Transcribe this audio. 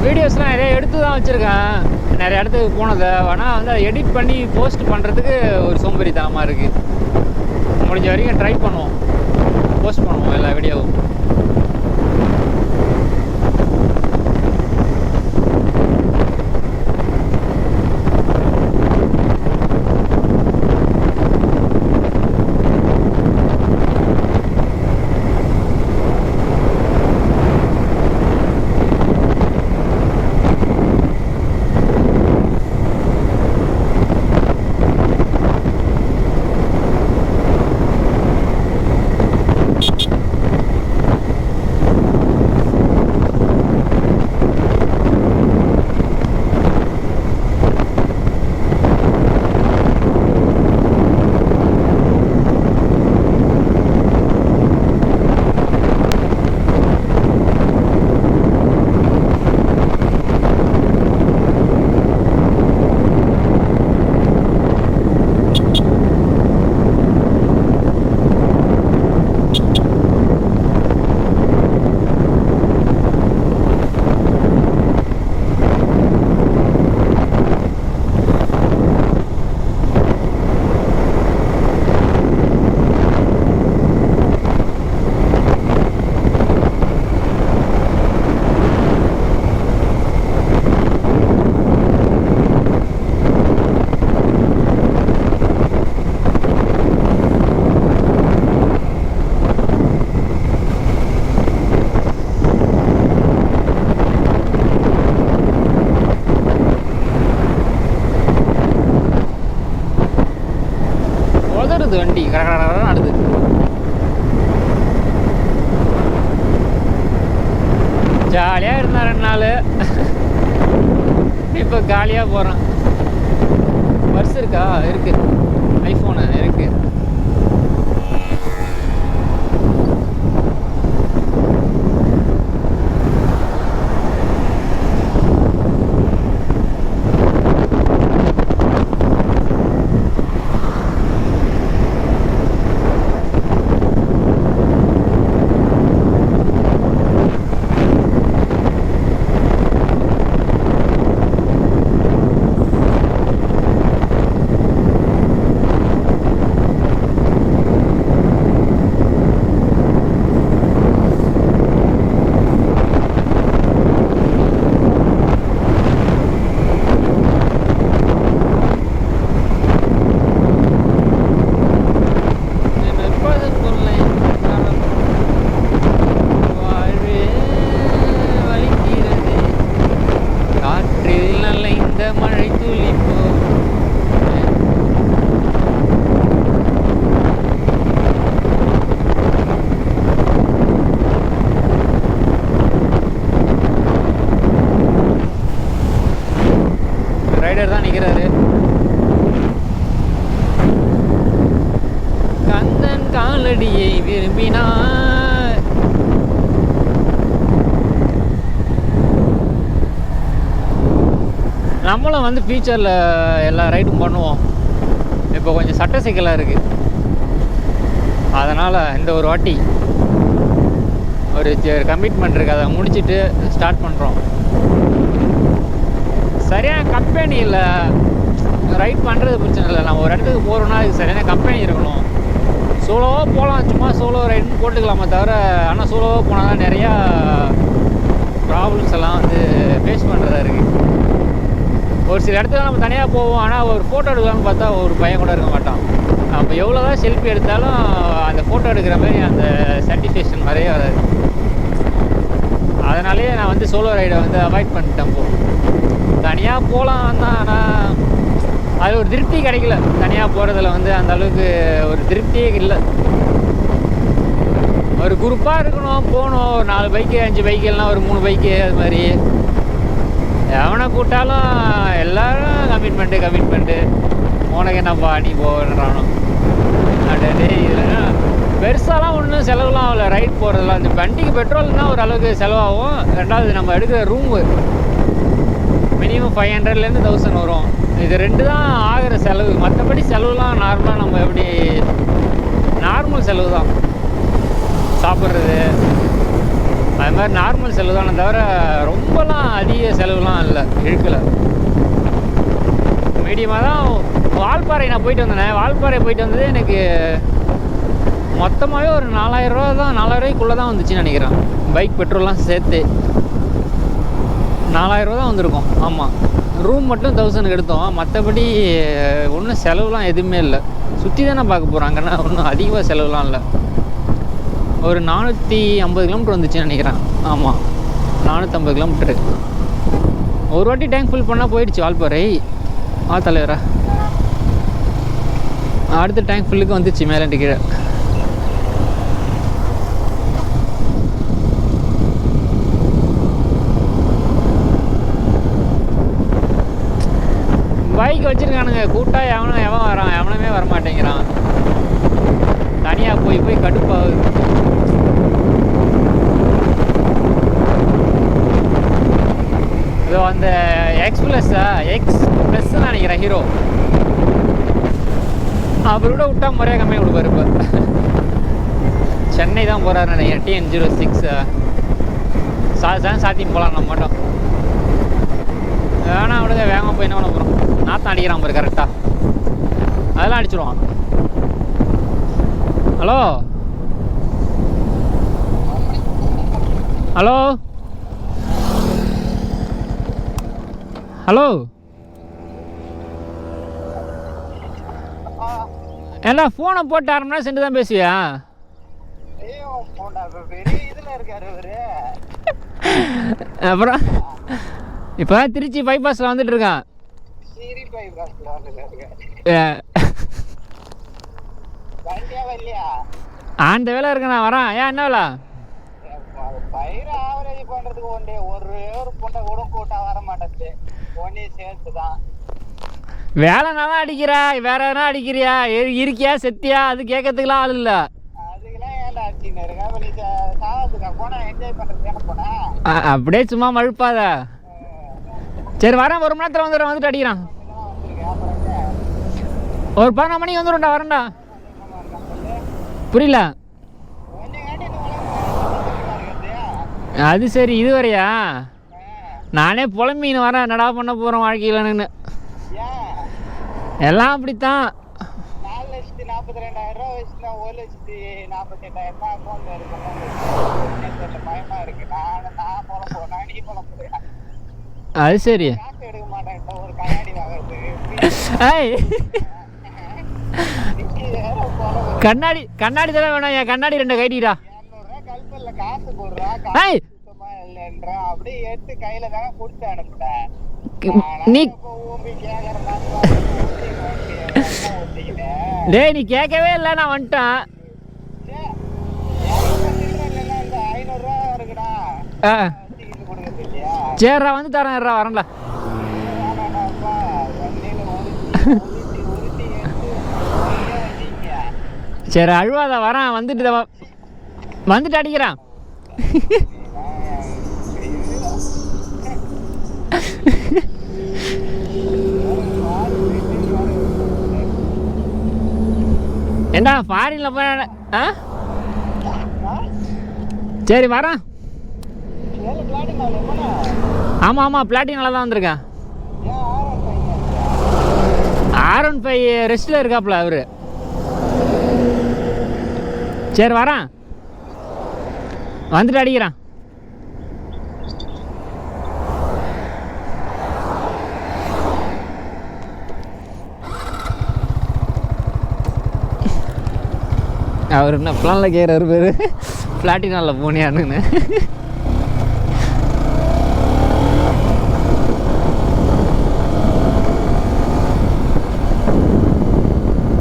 வீடியோஸ்லாம் நிறைய எடுத்து தான் வச்சுருக்கேன், நிறைய இடத்துக்கு போனதை. ஆனால் வந்து அதை எடிட் பண்ணி போஸ்ட் பண்ணுறதுக்கு ஒரு சோம்பேறித்தனமாக இருக்குது. முடிஞ்ச வரைக்கும் ட்ரை பண்ணுவோம், போஸ்ட் பண்ணுவோம் எல்லா வீடியோவும். வண்டி கடற்கரை அடுது. ஜாலியாக இருந்தால் 2 நாள், இப்போ காலியாக போகிறேன். பர்ஸ் இருக்கா? இருக்குது. ஐஃபோனு இருக்குது. ரைடர் தான் நிற்கிறாரு. கந்தன் காலடியை விரும்பினார். நம்மளும் வந்து ஃபியூச்சரில் எல்லா ரைடும் பண்ணுவோம். இப்போ கொஞ்சம் சட்ட சிக்கலாக இருக்குது, அதனால் இந்த ஒரு வாட்டி ஒரு கமிட்மெண்ட் இருக்குது, அதை முடிச்சுட்டு ஸ்டார்ட் பண்ணுறோம். சரியான கம்பெனி இல்லை, ரைட் பண்ணுறது பிரச்சனை இல்லை. நம்ம ஒரு இடத்துக்கு போகிறோன்னா அதுக்கு சரியான கம்பெனி இருக்கணும். சோலோவாக போகலாம், சும்மா சோலோ ரைடுன்னு போட்டுக்கலாமே தவிர, ஆனால் சோலோவாக போனால் தான் நிறையா ப்ராப்ளம்ஸ் எல்லாம் வந்து ஃபேஸ் பண்ணுறதா இருக்குது. ஒரு சில இடத்துல நம்ம தனியாக போவோம், ஆனால் ஒரு ஃபோட்டோ எடுக்கலாம்னு பார்த்தா ஒரு பையன் கூட இருக்க மாட்டான். நம்ம எவ்வளோ தான் செல்ஃபி எடுத்தாலும் அந்த ஃபோட்டோ எடுக்கிற மாதிரி அந்த சாட்டிஸ்ஃபேக்ஷன் நிறைய வராது. அதனாலேயே நான் வந்து சோலோ ரைடை வந்து அவாய்ட் பண்ணிட்டேன். தனியாக போகலாம் தான், ஆனால் அது ஒரு திருப்தி கிடைக்கல. தனியாக போகிறதுல வந்து அந்த அளவுக்கு ஒரு திருப்தியே இல்லை. ஒரு குரூப்பாக இருக்கணும், போகணும். ஒரு 4 பைக்கு 5 பைக்கு இல்லைனா ஒரு 3 பைக்கு, அது மாதிரி எவனை கூட்டாலும் எல்லோரும் கமிட்மெண்ட்டு உனக்கு என்னப்பா நீ போகிறானோ அப்படியே. இதில் பெருசாலாம் ஒன்றும் செலவுலாம் ஆகலை ரைட் போகிறதுலாம். இந்த வண்டிக்கு பெட்ரோல்னால் ஒரு அளவுக்கு செலவாகும். ரெண்டாவது நம்ம எடுக்கிற ரூமு மினிமம் 500லேருந்து 1000 வரும். இது 2 தான் ஆகிற செலவு. மற்றபடி செலவுலாம் நார்மலாக நம்ம எப்படி நார்மல் செலவு தான், சாப்பிட்றது அது மாதிரி நார்மல் செலவு தானே தவிர ரொம்பலாம் அதிக செலவுலாம் இல்லை, இழுக்கலை. மீடியமாக தான். வால்பாறை நான் போயிட்டு வந்தேன். வால்பாறை போயிட்டு வந்தது எனக்கு மொத்தமாகவே ஒரு 4000 ரூபா தான், 4000 ரூபாய்க்குள்ளே தான் வந்துச்சுன்னு நினைக்கிறேன். பைக் பெட்ரோல்லாம் சேர்த்து 4000 ரூபா தான் வந்திருக்கும். ஆமாம், ரூம் மட்டும் 1000 எடுத்தோம். மற்றபடி ஒன்றும் செலவுலாம் எதுவுமே இல்லை. சுற்றி தானே பார்க்க போகிறோம், அங்கன்னா ஒன்றும் அதிகமாக செலவுலாம் இல்லை. ஒரு 450 கிலோமீட்டர் வந்துச்சுன்னு நினைக்கிறேன். ஆமாம், 450 கிலோமீட்டரு. ஒரு வாட்டி டேங்க் ஃபில் பண்ணால் போயிடுச்சு வால்பாறை. தலைவரா அடுத்த டேங்க் ஃபுல்லுக்கு வந்துச்சு மேலே கீழே. பைக் வச்சுருக்கானுங்க கூட்டாக, எவன் வரான், எவனுமே வரமாட்டேங்கிறான். தனியாக போய் போய் கடுப்பாகுது. இதோ அந்த எக்ஸ் நினைக்கிறேன் ஹீரோ, அவர் கூட விட்டா முறையாக கம்மியாக கொடுப்பாரு. இப்போ சென்னை தான் போகிறாரு நினைக்கிறேன். TN06 சாத்தியம் போகலாம் நம்ம மட்டும். வேணா விடுங்க, வேகமாக போய் என்ன பண்ண போகிறோம். நாற்றம் அடிக்கிறான் பாரு கரெக்டாக, அதெல்லாம் அடிச்சிடுவான். ஹலோ ஹலோ ஹலோ ஏன்னா ஃபோனை போட்டு 1/2 மணி நேரம் சென்று தான் பேசுவியா? அப்புறம் இப்போ திருச்சி பைபாஸில் வந்துட்டு இருக்கான். அந்த வேலை இருக்கு, நான் வரேன். ஏன் என்ன வேலை? வேலைனா தான் அடிக்கிறா, வேற எதனா அடிக்கிறியா? இருக்கியா செத்தியா? அது கேட்கறதுக்குலாம் ஆள் இல்லை. அப்படியே சும்மா மழுப்பாத. சரி வரேன், 1 மணி நேரத்தில் வந்துடுறேன். வந்துட்டு அடிக்கிறான். ஒரு 11 மணிக்கு வந்துடும்டா. வரேன்டா. புரியல? அது சரி, இது வரையா? நானே புலம்பின்னு வரேன், என்னடா பண்ண போகிறோம் வாழ்க்கையிலன்னு. எல்லாம் அப்படித்தான். 4,42,000 வச்சுனா 1,48,000 அது சரி. கண்ணாடி தானே வேணும். என் கண்ணாடி 2 கைட்டிடா. நீ டேய், நீ கேட்கவே இல்லை, நான் வந்துட்டேன். சரிடா, வந்து தரேன். வரேன்ல. சரி அழுவாத, வரேன். வந்துட்டு அடிக்கிறான். ஏண்டா ஃபாரின்ல போய் சரி வரேன். ஆமாம் ஆமாம், பிளாட்டினால தான் வந்திருக்கேன். R15 ரெஸ்ட்டில் இருக்காப்புல அவரு. சரி வரேன், வந்துட்டு அடிக்கிறான். அவர் என்ன பிளானில் கேட்குறாரு பேர், பிளாட்டினாவில் போனியான்னு.